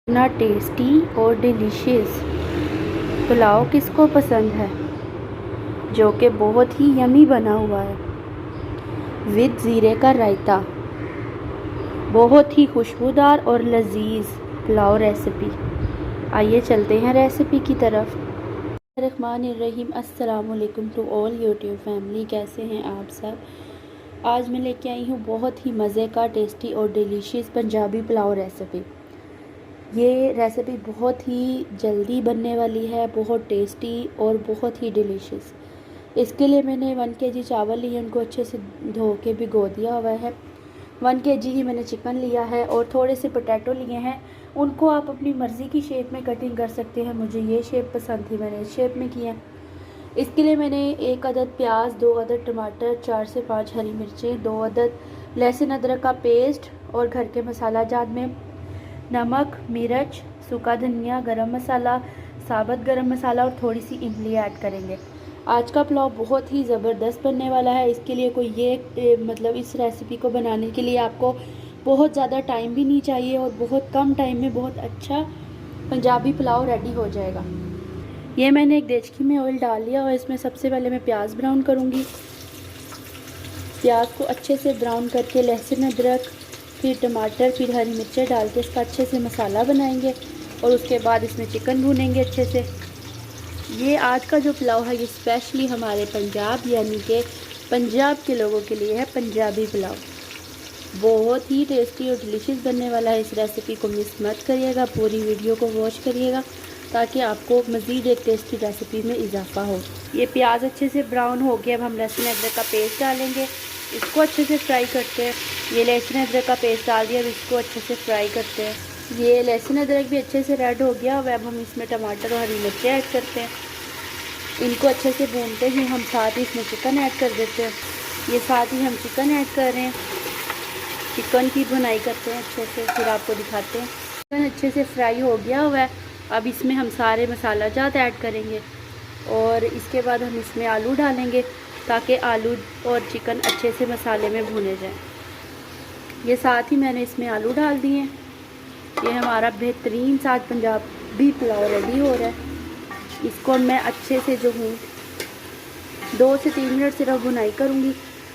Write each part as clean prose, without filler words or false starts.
इतना टेस्टी और डिलीशियस पुलाव किसको पसंद है, जो कि बहुत ही यमी बना हुआ है विद ज़ीरे का रायता। बहुत ही खुशबूदार और लजीज पुलाव रेसिपी। आइए चलते हैं रेसिपी की तरफ। रहमानिर्रहीम। अस्सलाम वालेकुम टू ऑल यूट्यूब फैमिली। कैसे हैं आप सब? आज मैं लेके आई हूँ बहुत ही मज़े का टेस्टी और डिलीशियस पंजाबी पुलाव रेसिपी। ये रेसिपी बहुत ही जल्दी बनने वाली है, बहुत टेस्टी और बहुत ही डिलीशियस। इसके लिए मैंने 1 kg चावल लिए, उनको अच्छे से धो के भिगो दिया हुआ है। 1 kg ही मैंने चिकन लिया है और थोड़े से पोटैटो लिए हैं। उनको आप अपनी मर्ज़ी की शेप में कटिंग कर सकते हैं। मुझे ये शेप पसंद थी, मैंने इस शेप में किया। इसके लिए मैंने 1 अदद प्याज, 2 अदद टमाटर, 4 से 5 हरी मिर्चें, 2 अदद लहसुन अदरक का पेस्ट और घर के मसाला जात में नमक, मिर्च, सूखा धनिया, गरम मसाला, साबुत गरम मसाला और थोड़ी सी इमली ऐड करेंगे। आज का पुलाव बहुत ही ज़बरदस्त बनने वाला है। इसके लिए कोई इस रेसिपी को बनाने के लिए आपको बहुत ज़्यादा टाइम भी नहीं चाहिए और बहुत कम टाइम में बहुत अच्छा पंजाबी पुलाव रेडी हो जाएगा। ये मैंने एक देचकी में ऑयल डाल लिया और इसमें सबसे पहले मैं प्याज ब्राउन करूँगी। प्याज को अच्छे से ब्राउन करके लहसुन अदरक, फिर टमाटर, फिर हरी मिर्चें डाल के इसका अच्छे से मसाला बनाएंगे और उसके बाद इसमें चिकन भूनेंगे अच्छे से। ये आज का जो पुलाव है ये स्पेशली हमारे पंजाब यानी कि पंजाब के लोगों के लिए है पंजाबी पुलाव। बहुत ही टेस्टी और डिलीशियस बनने वाला है। इस रेसिपी को मिस मत करिएगा, पूरी वीडियो को वॉच करिएगा ताकि आपको मज़ीद एक टेस्टी रेसिपी में इजाफा हो। ये प्याज अच्छे से ब्राउन हो गया। अब हम लहसुन अदरक का पेस्ट डालेंगे, इसको अच्छे से फ्राई करते हैं। ये लहसुन अदरक का पेस्ट डाल दिया, अब इसको अच्छे से फ्राई करते हैं। ये लहसुन अदरक भी अच्छे से रेड हो गया। अब हम इसमें टमाटर और हरी मिर्चें ऐड करते हैं। इनको अच्छे से भूनते ही हम साथ ही इसमें चिकन ऐड कर देते हैं। ये साथ ही हम चिकन ऐड कर रहे हैं, चिकन की भुनाई करते हैं अच्छे से, फिर आपको दिखाते हैं। चिकन अच्छे से फ्राई हो गया हुआ है। अब इसमें हम सारे मसाला जात ऐड करेंगे और इसके बाद हम इसमें आलू डालेंगे ताकि आलू और चिकन अच्छे से मसाले में भुने जाए। ये साथ ही मैंने इसमें आलू डाल दिए हैं। ये हमारा बेहतरीन सा पंजाबी पुलाव रेडी हो रहा है। इसको मैं अच्छे से 2 से 3 मिनट सिर्फ भुनाई करूँगी।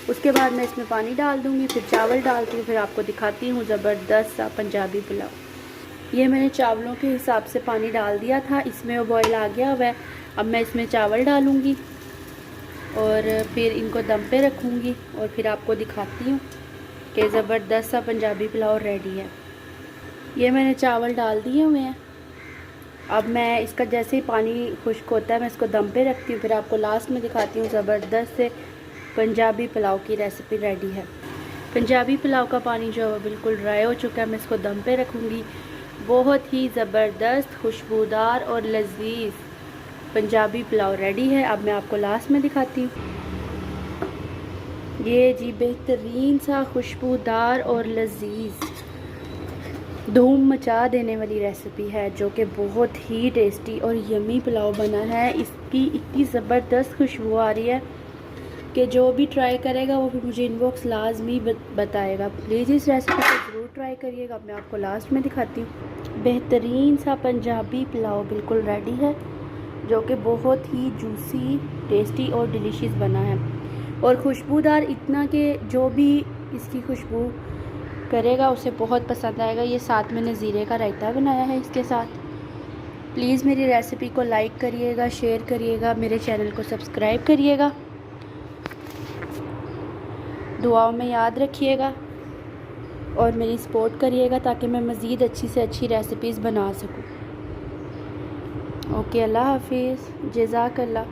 उसके बाद मैं इसमें पानी डाल दूँगी, फिर चावल डालती हूँ, फिर आपको दिखाती हूँ ज़बरदस्त सा पंजाबी पुलाव। ये मैंने चावलों के हिसाब से पानी डाल दिया था, इसमें वो बॉयल आ गया हुआ है। अब मैं इसमें चावल डालूँगी और फिर इनको दम पे रखूँगी और फिर आपको दिखाती हूँ कि ज़बरदस्त सा पंजाबी पुलाव रेडी है। ये मैंने चावल डाल दिए हुए हैं। अब मैं इसका जैसे ही पानी खुश्क होता है मैं इसको दम पे रखती हूँ, फिर आपको लास्ट में दिखाती हूँ। ज़बरदस्त से पंजाबी पुलाव की रेसिपी रेडी है। पंजाबी पुलाव का पानी जो है बिल्कुल ड्राई हो चुका है। मैं इसको दम पे रखूँगी। बहुत ही ज़बरदस्त, खुशबूदार और लजीज पंजाबी पुलाव रेडी है। अब मैं आपको लास्ट में दिखाती हूँ। ये जी बेहतरीन सा खुशबूदार और लजीज धूम मचा देने वाली रेसिपी है, जो कि बहुत ही टेस्टी और यमी पुलाव बना है। इसकी इतनी ज़बरदस्त खुशबू आ रही है कि जो भी ट्राई करेगा वो भी मुझे इनबॉक्स लाजमी बताएगा। प्लीज़ इस रेसिपी को ज़रूर ट्राई करिएगा। मैं आपको लास्ट में दिखाती हूँ। बेहतरीन सा पंजाबी पुलाव बिल्कुल रेडी है, जो कि बहुत ही जूसी, टेस्टी और डिलीशियस बना है और खुशबूदार इतना कि जो भी इसकी खुशबू करेगा उसे बहुत पसंद आएगा। ये साथ मैंने ज़ीरे का रायता बनाया है इसके साथ। प्लीज़ मेरी रेसिपी को लाइक करिएगा, शेयर करिएगा, मेरे चैनल को सब्सक्राइब करिएगा, दुआओं में याद रखिएगा और मेरी सपोर्ट करिएगा ताकि मैं मज़ीद अच्छी से अच्छी रेसिपीज़ बना सकूं। ओके, अल्लाह हाफिज़, जज़ाकल्लाह।